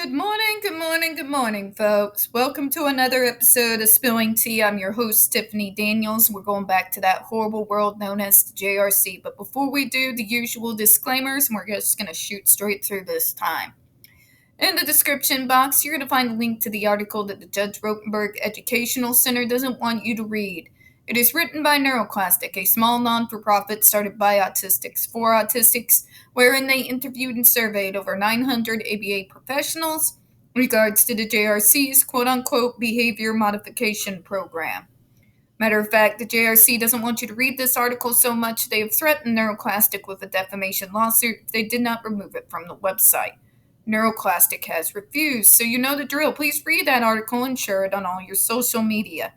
Good morning, folks. Welcome to another episode of Spilling Tea. I'm your host, Tiffany Daniels. We're going back to that horrible world known as the JRC. But before we do the usual disclaimers, we're just going to shoot straight through this time. In the description box, you're going to find a link to the article that the Judge Rotenberg Educational Center doesn't want you to read. It is written by NeuroClastic, a small non-for-profit started by Autistics for Autistics, wherein they interviewed and surveyed over 900 ABA professionals in regards to the JRC's quote-unquote behavior modification program. Matter of fact, the JRC doesn't want you to read this article so much they have threatened NeuroClastic with a defamation lawsuit if they did not remove it from the website. NeuroClastic has refused, so you know the drill. Please read that article and share it on all your social media.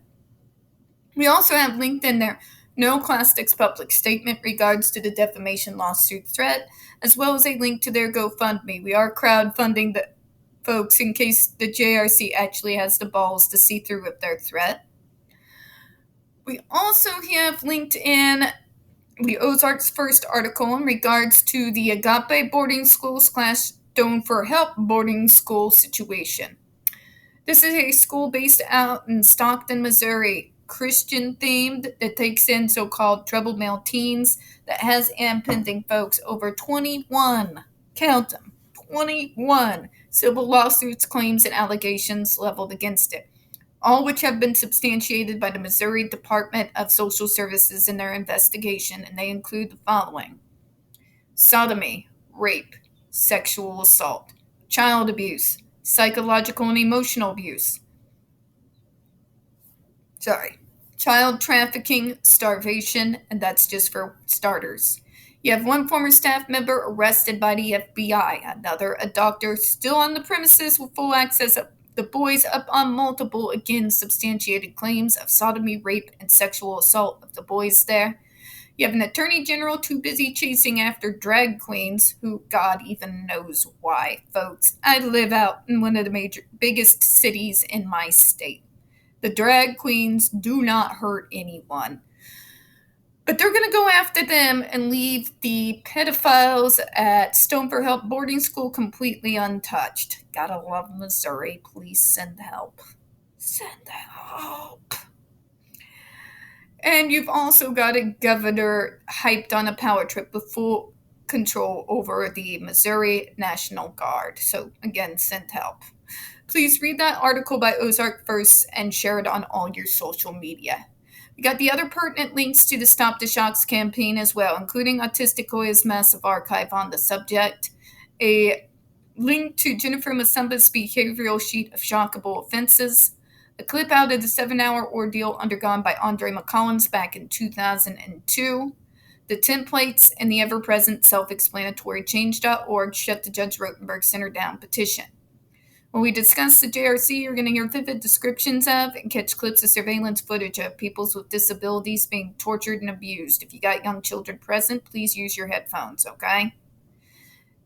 We also have linked in there NeuroClastic's public statement regards to the defamation lawsuit threat, as well as a link to their GoFundMe. We are crowdfunding the folks in case the JRC actually has the balls to see through with their threat. We also have linked in the Ozark's first article in regards to the Agape boarding school / Stone for Help boarding school situation. This is a school based out in Stockton, Missouri, Christian themed, that takes in so-called troubled male teens, that has impending, folks, over 21, count them, 21 civil lawsuits, claims, and allegations leveled against it, all which have been substantiated by the Missouri Department of Social Services in their investigation, and they include the following: sodomy, rape, sexual assault, child abuse, psychological and emotional abuse, child trafficking, starvation, and that's just for starters. You have one former staff member arrested by the FBI, another a doctor still on the premises with full access of the boys up on multiple, again, substantiated claims of sodomy, rape, and sexual assault of the boys there. You have an attorney general too busy chasing after drag queens, who God even knows why, folks. I live out in one of the biggest cities in my state. The drag queens do not hurt anyone. But they're going to go after them and leave the pedophiles at Stone for Help boarding school completely untouched. Gotta love Missouri. Please send help. Send help. And you've also got a governor hyped on a power trip with full control over the Missouri National Guard. So, again, send help. Please read that article by Ozark first and share it on all your social media. We got the other pertinent links to the Stop the Shocks campaign as well, including Hoya's massive archive on the subject, a link to Jennifer Masamba's behavioral sheet of shockable offenses, a clip out of the 7-hour ordeal undergone by Andre McCollins back in 2002, the templates, and the ever-present self-explanatory change.org Shut the Judge Rotenberg Center Down petition. When we discuss the JRC, you're going to hear vivid descriptions of and catch clips of surveillance footage of people with disabilities being tortured and abused. If you got young children present, please use your headphones, okay?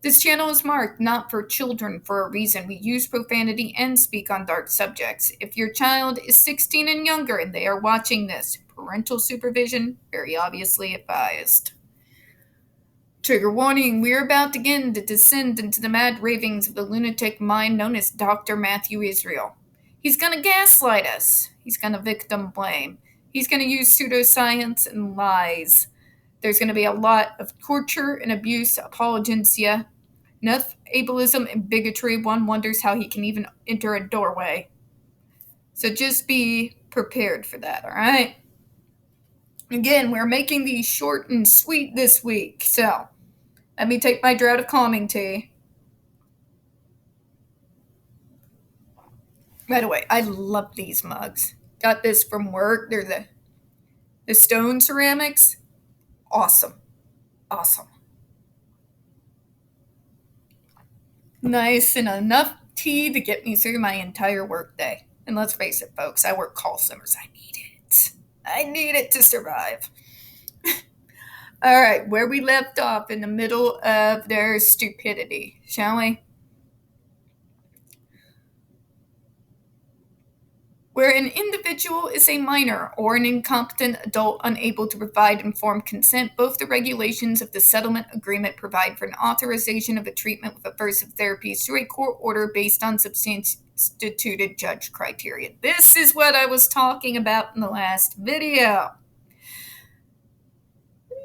This channel is marked not for children for a reason. We use profanity and speak on dark subjects. If your child is 16 and younger and they are watching this, parental supervision very obviously advised. Trigger warning, we're about to begin to descend into the mad ravings of the lunatic mind known as Dr. Matthew Israel. He's going to gaslight us. He's going to victim blame. He's going to use pseudoscience and lies. There's going to be a lot of torture and abuse, apologencia, enough ableism and bigotry. One wonders how he can even enter a doorway. So just be prepared for that, all right? Again, we're making these short and sweet this week, so let me take my draught of calming tea. By the way, I love these mugs. Got this from work. They're the stone ceramics. Awesome. Nice and enough tea to get me through my entire workday. And let's face it, folks, I work call centers. I need it. I need it to survive. All right, where we left off in the middle of their stupidity, shall we? where an individual is a minor or an incompetent adult unable to provide informed consent, both the regulations of the settlement agreement provide for an authorization of a treatment with aversive therapies through a court order based on substantiated judge criteria. This is what I was talking about in the last video.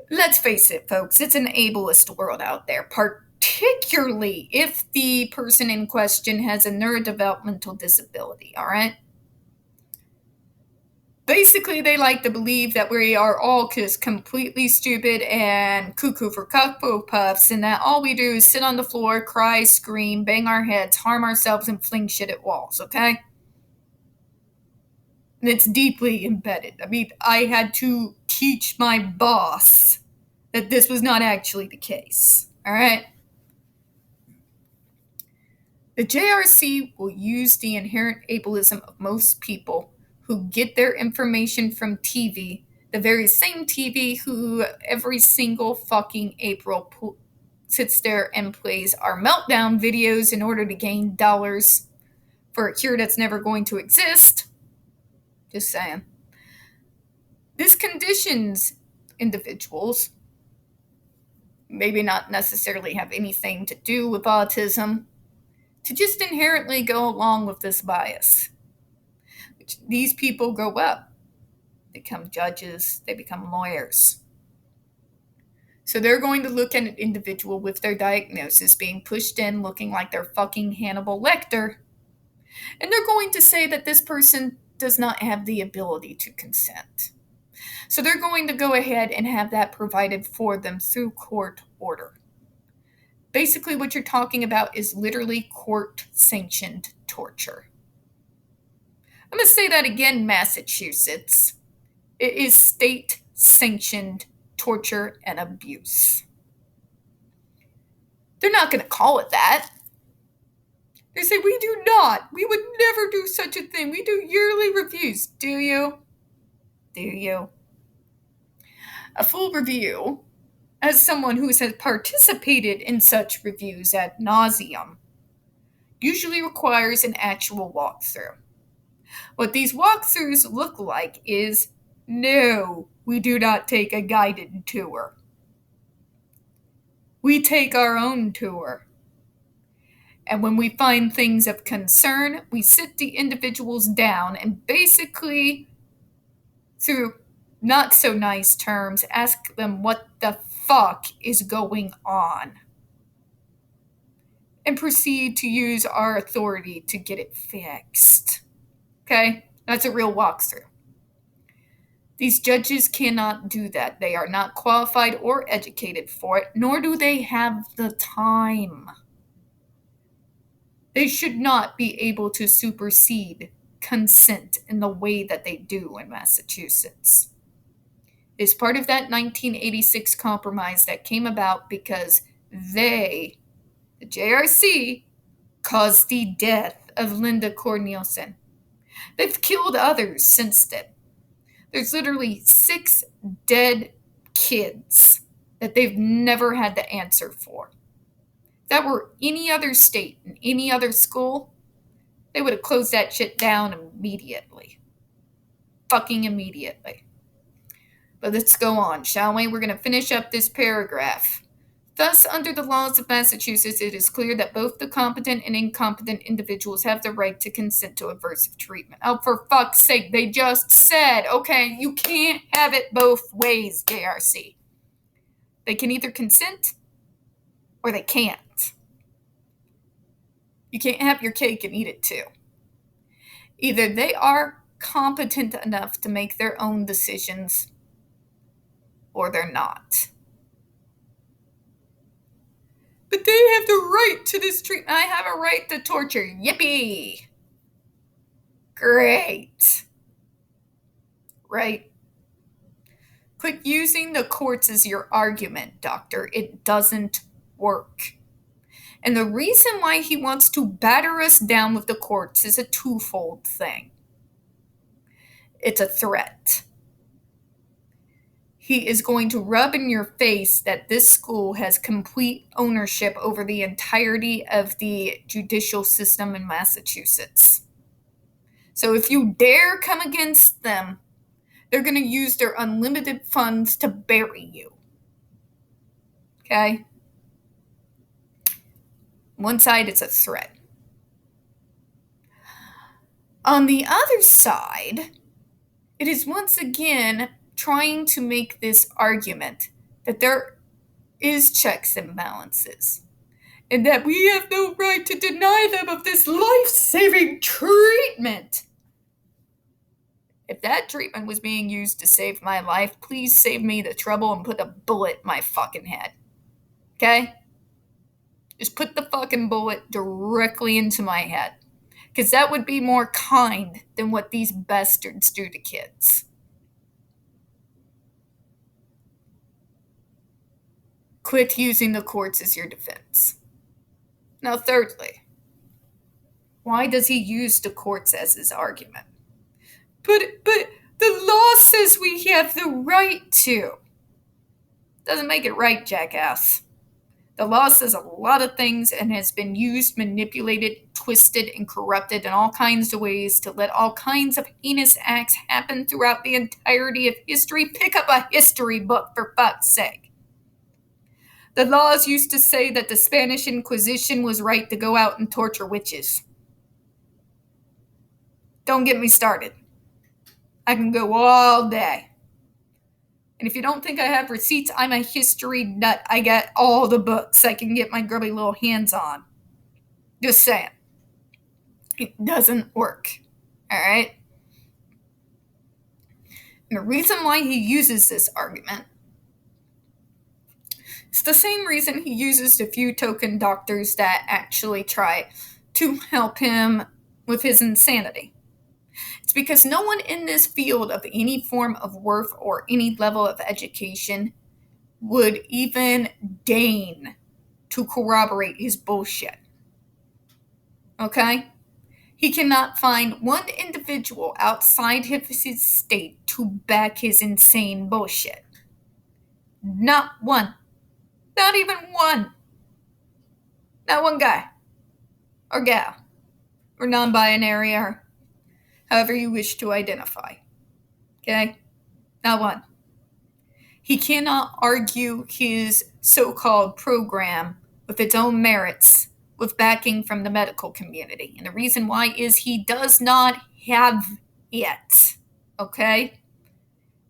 Let's face it, folks, it's an ableist world out there, particularly if the person in question has a neurodevelopmental disability, all right? Basically, they like to believe that we are all just completely stupid and cuckoo for Cocoa Puffs, and that all we do is sit on the floor, cry, scream, bang our heads, harm ourselves, and fling shit at walls, okay? And it's deeply embedded. I mean, I had to teach my boss that this was not actually the case, all right? The JRC will use the inherent ableism of most people who get their information from TV, the very same TV who every single fucking April sits there and plays our meltdown videos in order to gain dollars for a cure that's never going to exist. Just saying. This conditions individuals, maybe not necessarily have anything to do with autism, to just inherently go along with this bias. These people grow up, become judges, they become lawyers. So they're going to look at an individual with their diagnosis being pushed in looking like they're fucking Hannibal Lecter, and they're going to say that this person does not have the ability to consent. So they're going to go ahead and have that provided for them through court order. Basically, what you're talking about is literally court-sanctioned torture. I'm going to say that again, Massachusetts. It is state-sanctioned torture and abuse. They're not going to call it that. They say, we do not. We would never do such a thing. We do yearly reviews. Do you? Do you? A full review, as someone who has participated in such reviews ad nauseum, usually requires an actual walkthrough. What these walkthroughs look like is, no, we do not take a guided tour. We take our own tour. And when we find things of concern, we sit the individuals down and basically, through not so nice terms, ask them what the fuck is going on. And proceed to use our authority to get it fixed. Okay? That's a real walkthrough. These judges cannot do that. They are not qualified or educated for it, nor do they have the time. They should not be able to supersede consent in the way that they do in Massachusetts. It's part of that 1986 compromise that came about because they, the JRC, caused the death of Linda Cornelison. They've killed others since then. There's literally 6 dead kids that they've never had to answer for. If that were any other state and any other school, they would have closed that shit down immediately. Fucking immediately. But let's go on, shall we? We're going to finish up this paragraph. Thus, under the laws of Massachusetts, it is clear that both the competent and incompetent individuals have the right to consent to aversive treatment. Oh, for fuck's sake, they just said, okay, you can't have it both ways, JRC. They can either consent or they can't. You can't have your cake and eat it too. Either they are competent enough to make their own decisions or they're not. But they have the right to this treatment. I have a right to torture. Yippee! Great. Right? Quit using the courts as your argument, doctor. It doesn't work. And the reason why he wants to batter us down with the courts is a twofold thing. It's a threat. He is going to rub in your face that this school has complete ownership over the entirety of the judicial system in Massachusetts. So if you dare come against them, they're going to use their unlimited funds to bury you. Okay? One side, it's a threat. On the other side, it is once again trying to make this argument that there is checks and balances, and that we have no right to deny them of this life-saving treatment. If that treatment was being used to save my life, please save me the trouble and put a bullet in my fucking head. Okay? Just put the fucking bullet directly into my head. Because that would be more kind than what these bastards do to kids. Quit using the courts as your defense. Now, thirdly, why does he use the courts as his argument? But the law says we have the right to. Doesn't make it right, jackass. The law says a lot of things and has been used, manipulated, twisted, and corrupted in all kinds of ways to let all kinds of heinous acts happen throughout the entirety of history. Pick up a history book, for fuck's sake. The laws used to say that the Spanish Inquisition was right to go out and torture witches. Don't get me started. I can go all day. And if you don't think I have receipts, I'm a history nut. I got all the books I can get my grubby little hands on. Just saying. It doesn't work. Alright? And the reason why he uses this argument is the same reason he uses the few token doctors that actually try to help him with his insanity. It's because no one in this field of any form of worth or any level of education would even deign to corroborate his bullshit. Okay? He cannot find one individual outside of his state to back his insane bullshit. Not one. Not even one. Not one guy. Or gal. Or non-binary, or however you wish to identify. Okay? Not one. He cannot argue his so-called program with its own merits with backing from the medical community. And the reason why is he does not have it. Okay?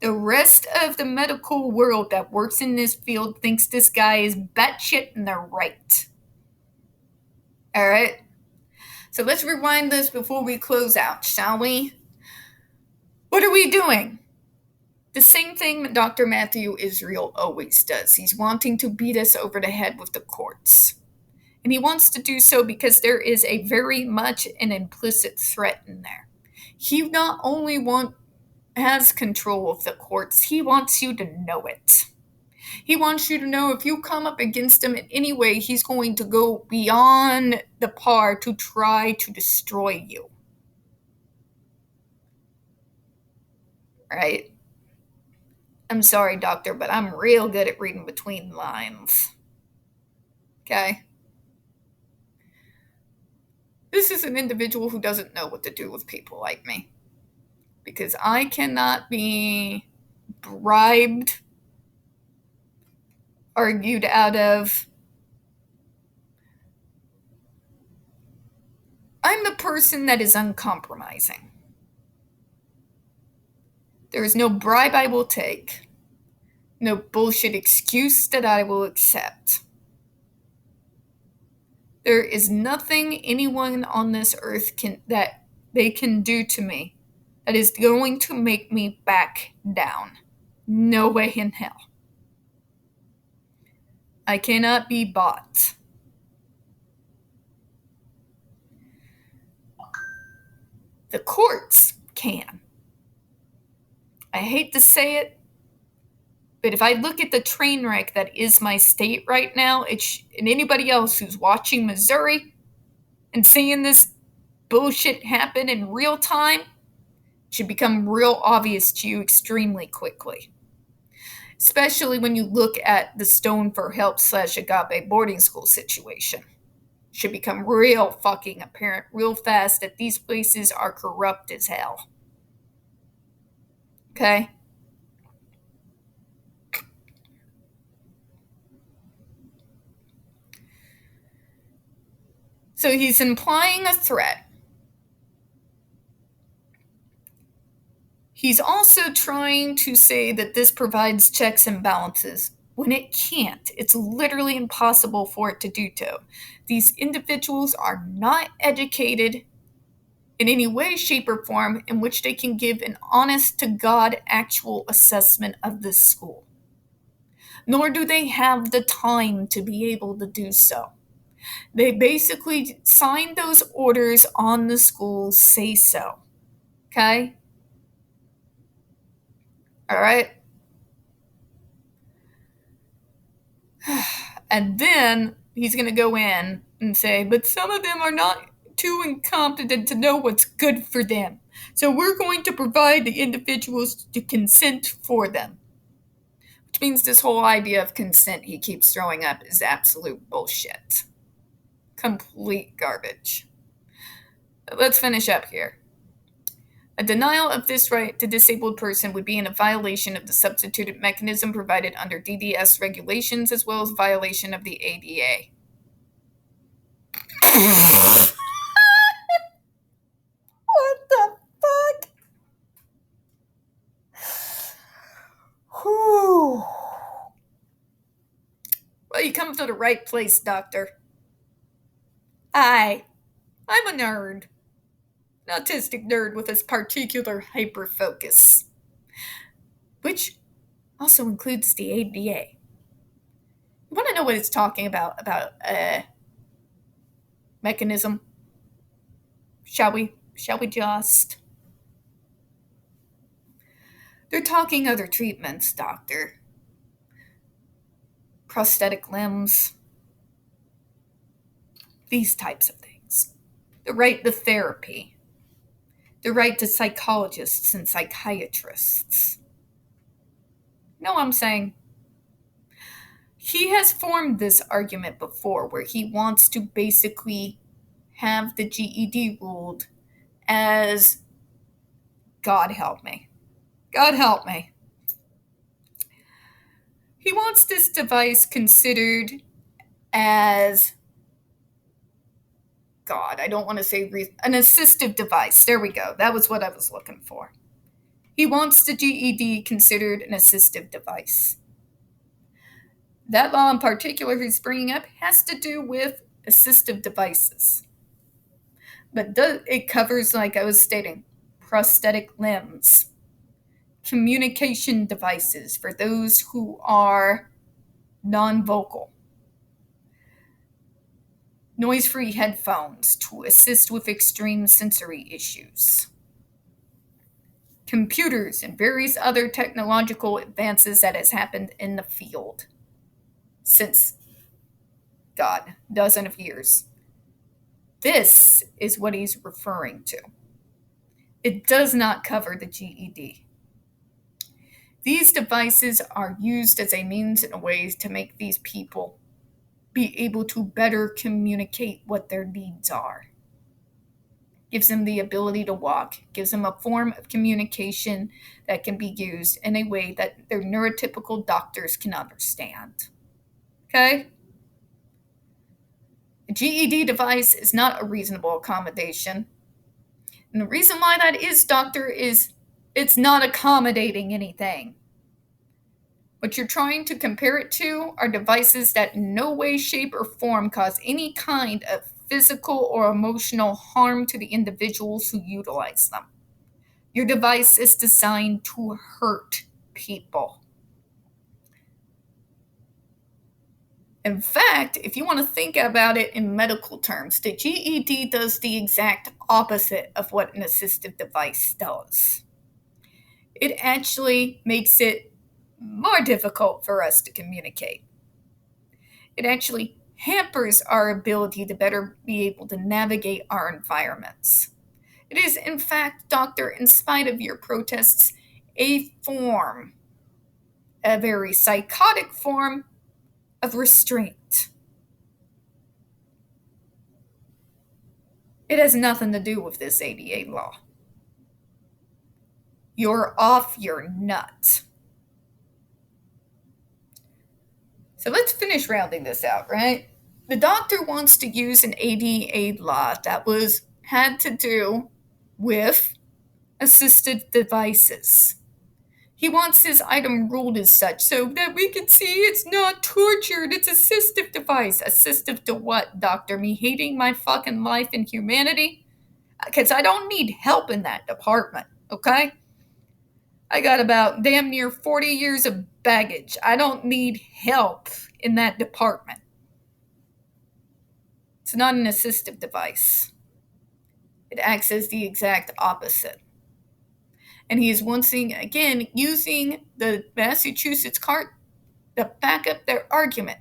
The rest of the medical world that works in this field thinks this guy is batshit and they're right. Alright? So let's rewind this before we close out, shall we? What are we doing? The same thing Dr. Matthew Israel always does. He's wanting to beat us over the head with the courts. And he wants to do so because there is a very much an implicit threat in there. He not only has control of the courts, he wants you to know it. He wants you to know if you come up against him in any way, he's going to go beyond the par to try to destroy you. Right? I'm sorry, doctor, but I'm real good at reading between the lines. Okay? This is an individual who doesn't know what to do with people like me. Because I cannot be bribed, argued out of. I'm the person that is uncompromising. There is no bribe I will take. No bullshit excuse that I will accept. There is nothing anyone on this earth that they can do to me that is going to make me back down. No way in hell. I cannot be bought. The courts can. I hate to say it, but if I look at the train wreck that is my state right now, and anybody else who's watching Missouri and seeing this bullshit happen in real time, should become real obvious to you extremely quickly. Especially when you look at the Stone for Help / Agape boarding school situation. should become real fucking apparent real fast that these places are corrupt as hell. Okay? So he's implying a threat. He's also trying to say that this provides checks and balances when it can't. It's literally impossible for it to do so. These individuals are not educated in any way, shape, or form in which they can give an honest to God actual assessment of this school. Nor do they have the time to be able to do so. They basically sign those orders on the school's say so. Okay? All right? And then he's going to go in and say, but some of them are not too incompetent to know what's good for them. So we're going to provide the individuals to consent for them. Which means this whole idea of consent he keeps throwing up is absolute bullshit. Complete garbage. Let's finish up here. A denial of this right to disabled person would be in a violation of the substituted mechanism provided under DDS regulations as well as violation of the ADA. What the fuck? Whew. Well, you come to the right place, Doctor. I'm a nerd. An autistic nerd with a particular hyper-focus. Which also includes the ADA. You want to know what it's talking about mechanism? Shall we just? They're talking other treatments, Doctor. Prosthetic limbs. These types of things. The right to therapy. The right to psychologists and psychiatrists. You know what I'm saying? He has formed this argument before where he wants to basically have the GED ruled as, God help me. God help me. He wants this device considered as, God, I don't want to say an assistive device. There we go. That was what I was looking for. He wants the GED considered an assistive device. That law in particular he's bringing up has to do with assistive devices. But it covers, like I was stating, prosthetic limbs, communication devices for those who are non-vocal, noise-free headphones to assist with extreme sensory issues, computers, and various other technological advances that has happened in the field since, God, dozen of years. This is what he's referring to. It does not cover the GED. These devices are used as a means and a way to make these people be able to better communicate what their needs are. Gives them the ability to walk, gives them a form of communication that can be used in a way that their neurotypical doctors can understand. Okay? A GED device is not a reasonable accommodation. And the reason why that is, Doctor, is it's not accommodating anything. What you're trying to compare it to are devices that in no way, shape, or form cause any kind of physical or emotional harm to the individuals who utilize them. Your device is designed to hurt people. In fact, if you want to think about it in medical terms, the GED does the exact opposite of what an assistive device does. It actually makes it more difficult for us to communicate. It actually hampers our ability to better be able to navigate our environments. It is, in fact, Doctor, in spite of your protests, a very psychotic form of restraint. It has nothing to do with this ADA law. You're off your nut. So let's finish rounding this out, right? The doctor wants to use an ADA law that had to do with assistive devices. He wants his item ruled as such so that we can see it's not tortured, it's assistive device. Assistive to what, doctor? Me hating my fucking life and humanity? Because I don't need help in that department, okay? I got about damn near 40 years of baggage. I don't need help in that department. It's not an assistive device. It acts as the exact opposite. And he is once again using the Massachusetts cart to back up their argument.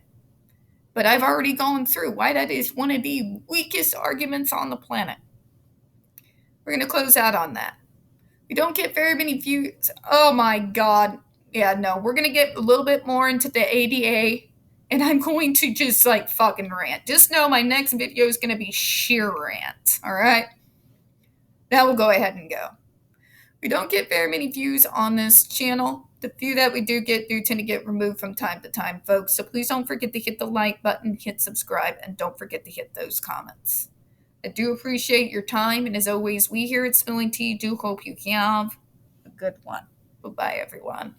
But I've already gone through why that is one of the weakest arguments on the planet. We're going to close out on that. We don't get very many views. Oh my God. Yeah, no, we're going to get a little bit more into the ADA, and I'm going to just like fucking rant. Just know my next video is going to be sheer rant, all right? Now we'll go ahead and go. We don't get very many views on this channel. The few that we do tend to get removed from time to time, folks. So please don't forget to hit the like button, hit subscribe, and don't forget to hit those comments. I do appreciate your time, and as always, we here at Spilling Tea do hope you have a good one. Bye-bye, everyone.